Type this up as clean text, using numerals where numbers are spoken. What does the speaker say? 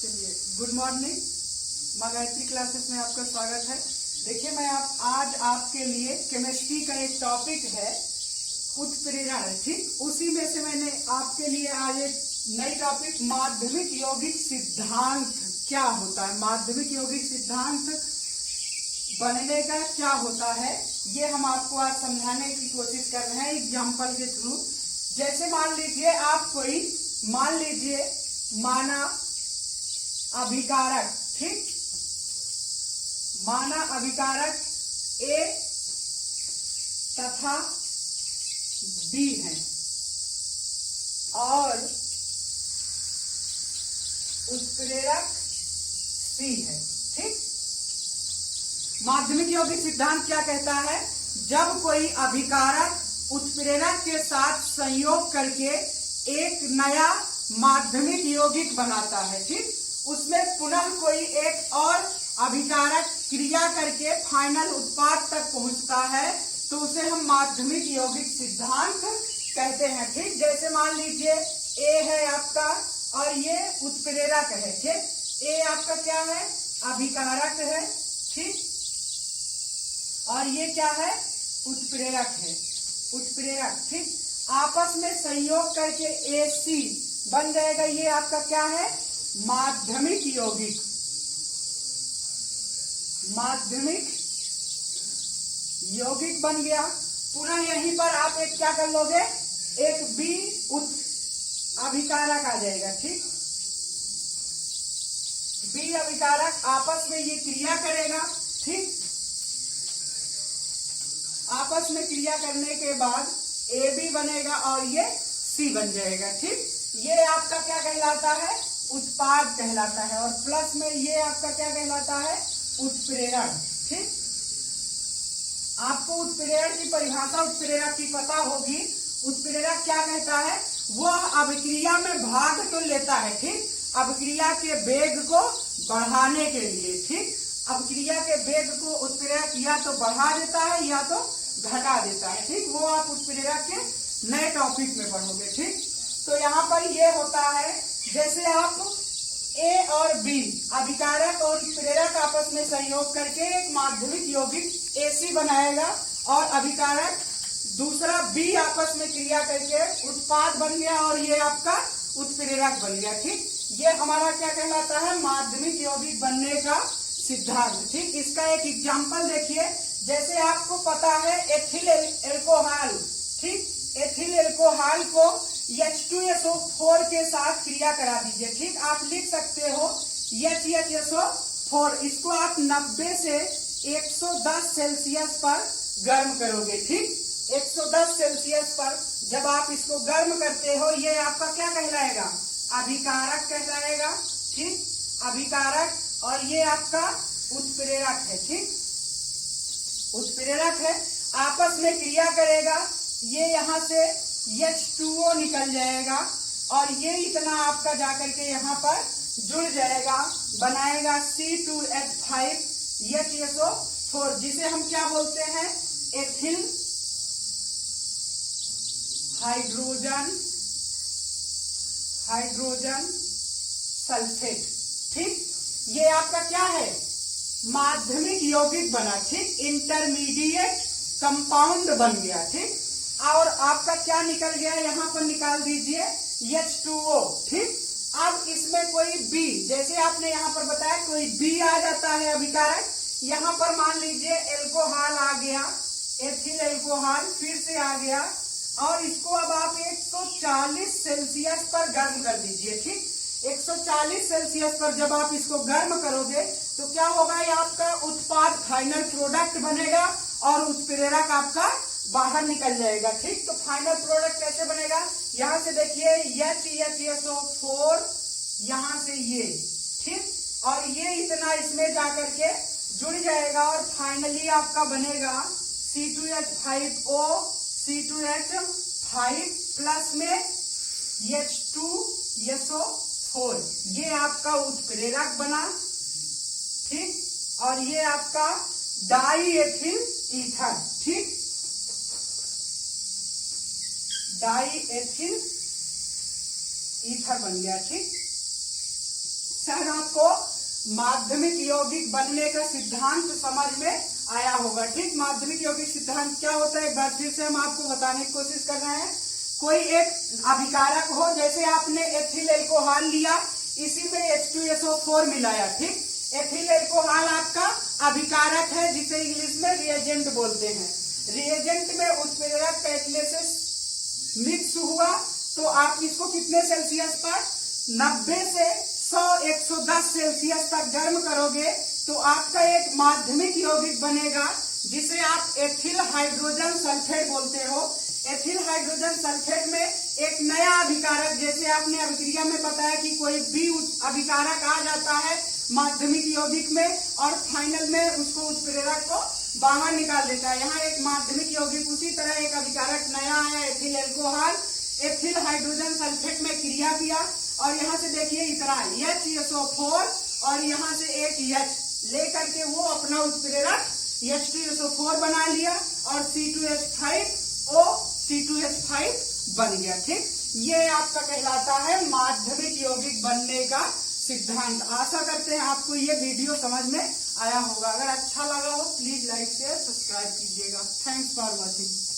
चलिए, good morning. माँ Gayatri classes में आपका स्वागत है। देखिए, मैं आज आपके लिए केमिस्ट्री का एक टॉपिक है उत्प्रेरण। ठीक, उसी में से मैंने आपके लिए आज एक नई टॉपिक माध्यमिक यौगिक सिद्धांत क्या होता है, माध्यमिक यौगिक सिद्धांत बनने का क्या होता है, ये हम आपको आज समझाने की कोशिश कर रहे हैं एग्जाम्पल के थ्रू। जैसे मान लीजिए माना अभिकारक, ठीक, माना अभिकारक A तथा B है और उत्प्रेरक C है। ठीक, माध्यमिक यौगिक सिद्धांत क्या कहता है? जब कोई अभिकारक उत्प्रेरक के साथ संयोग करके एक नया माध्यमिक यौगिक बनाता है, ठीक, उसमें पुनः कोई एक और अभिकारक क्रिया करके फाइनल उत्पाद तक पहुंचता है, तो उसे हम माध्यमिक यौगिक सिद्धांत कहते हैं। ठीक, जैसे मान लीजिए A है आपका और ये उत्प्रेरक है। ठीक, A आपका क्या है? अभिकारक है, ठीक, और ये क्या है? उत्प्रेरक है, उत्प्रेरक। ठीक, आपस में संयोग करके AC बन जाएगा। ये आपका क्या है? माध्यमिक यौगिक, माध्यमिक यौगिक बन गया। पुनः यहीं पर आप एक क्या कर लोगे? एक B अभिकारक आ जाएगा। ठीक, B अभिकारक आपस में ये क्रिया करेगा। ठीक, आपस में क्रिया करने के बाद AB बनेगा और ये C बन जाएगा। ठीक, ये आपका क्या कहलाता है? उत्पाद कहलाता है। और प्लस में ये आपका क्या कहलाता है? उत्प्रेरण। ठीक, आपको उत्प्रेरण की परिभाषा उत्प्रेरक की पता होगी। उत्प्रेरक क्या कहता है? वह अभिक्रिया में भाग तो लेता है, ठीक, अभिक्रिया के वेग को बढ़ाने के लिए। ठीक, अभिक्रिया के वेग को उत्प्रेरक या तो बढ़ा देता है या तो घटा देता है। ठीक, वो आप उत्प्रेरक के नए टॉपिक में पढ़ोगे। ठीक, तो यहाँ पर ये होता है, जैसे आप A और B अभिकारक और उत्प्रेरक आपस में संयोग करके एक माध्यमिक यौगिक AC बनाएगा और अभिकारक दूसरा B आपस में क्रिया करके उत्पाद बन गया और ये आपका उत्प्रेरक बन गया। ठीक, ये हमारा क्या कहलाता है? माध्यमिक यौगिक बनने का सिद्धांत। ठीक, इसका एक एग्जाम्पल देखिए। जैसे आपको पता है एथिल एल्कोहल, ठीक, एथिल एल्कोहल को H2SO4 के साथ क्रिया करा दीजिए। ठीक, आप लिख सकते हो HHSO4। इसको आप 90 से 110 सेल्सियस पर गर्म करोगे। ठीक, 110 सेल्सियस पर जब आप इसको गर्म करते हो, ये आपका क्या कहलाएगा? अभिकारक कहलाएगा। ठीक, अभिकारक, और ये आपका उत्प्रेरक है। ठीक, उत्प्रेरक है, आपस में क्रिया करेगा। ये यहाँ से H2O निकल जाएगा और ये इतना आपका जाकर के यहाँ पर जुड़ जाएगा, बनाएगा C2H5 HSO4, जिसे हम क्या बोलते हैं? Ethyl hydrogen sulphate. ठीक, ये आपका क्या है? माध्यमिक यौगिक बना। ठीक, इंटरमीडिएट कंपाउंड बन गया। ठीक, और आपका क्या निकल गया? यहाँ पर निकाल दीजिए H2O। ठीक, अब इसमें कोई B, जैसे आपने यहाँ पर बताया कोई B आ जाता है अभिकारक। यहाँ पर मान लीजिए एल्कोहल आ गया, एथिल एल्कोहल फिर से आ गया, और इसको अब आप 140 सेल्सियस पर गर्म कर दीजिए। ठीक, 140 सेल्सियस पर जब आप इसको गर्म करोगे तो क्या होगा? ये आपका उत्पाद फाइनल प्रोडक्ट बनेगा और उत्प्रेरक आपका बाहर निकल जाएगा। ठीक, तो फाइनल प्रोडक्ट कैसे बनेगा? यहाँ से देखिए HHSO4, यहाँ से ये, ठीक, और ये इतना इसमें जाकर के जुड़ जाएगा और फाइनली आपका बनेगा C2H5O, C2H5 प्लस में H2SO4। ये आपका उत्प्रेरक बना। ठीक, और ये आपका डाई एथिल ईथर। ठीक, डाई एथिल ईथर बन गया। ठीक, सर आपको माध्यमिक यौगिक बनने का सिद्धांत समझ में आया होगा। ठीक, माध्यमिक यौगिक सिद्धांत क्या होता है एक बार फिर से हम आपको बताने की कोशिश कर रहे हैं। कोई एक अभिकारक हो, जैसे आपने एथिल एल्कोहल लिया, इसी में H2SO4 मिलाया। ठीक, एथिल एल्कोहल आपका अभिकारक है जिसे इंग्लिश में रिएजेंट बोलते हैं। रिएजेंट में उत्प्रेरक कैटालिसिस मिक्स हुआ तो आप इसको कितने सेल्सियस पर 90 से 100-110 सेल्सियस तक गर्म करोगे तो आपका एक माध्यमिक यौगिक बनेगा जिसे आप एथिल हाइड्रोजन सल्फेट बोलते हो। एथिल हाइड्रोजन सल्फेट में एक नया अभिकारक, जैसे आपने अभिक्रिया में बताया कि कोई भी अभिकारक आ जाता है माध्यमिक यौगिक में और फाइनल में उसको उत्प्रेरक को बाहर निकाल देता है। यहाँ एक माध्यमिक यौगिक उसी तरह एक अभिकारक नया आया ethyl alcohol, ethyl hydrogen sulphate में क्रिया किया और यहाँ से देखिए इतना HSO4 और यहाँ से एक H लेकर के वो अपना उत्प्रेरक H2SO4 बना लिया और C2H5O C2H5 बन गया। ठीक, ये आपका कहलाता है माध्यमिक यौगिक बनने का सिद्धांत। आशा करते हैं आपको ये वीडियो समझ में आया होगा। अगर अच्छा लगा हो प्लीज लाइक शेयर सब्सक्राइब कीजिएगा। Thanks for watching.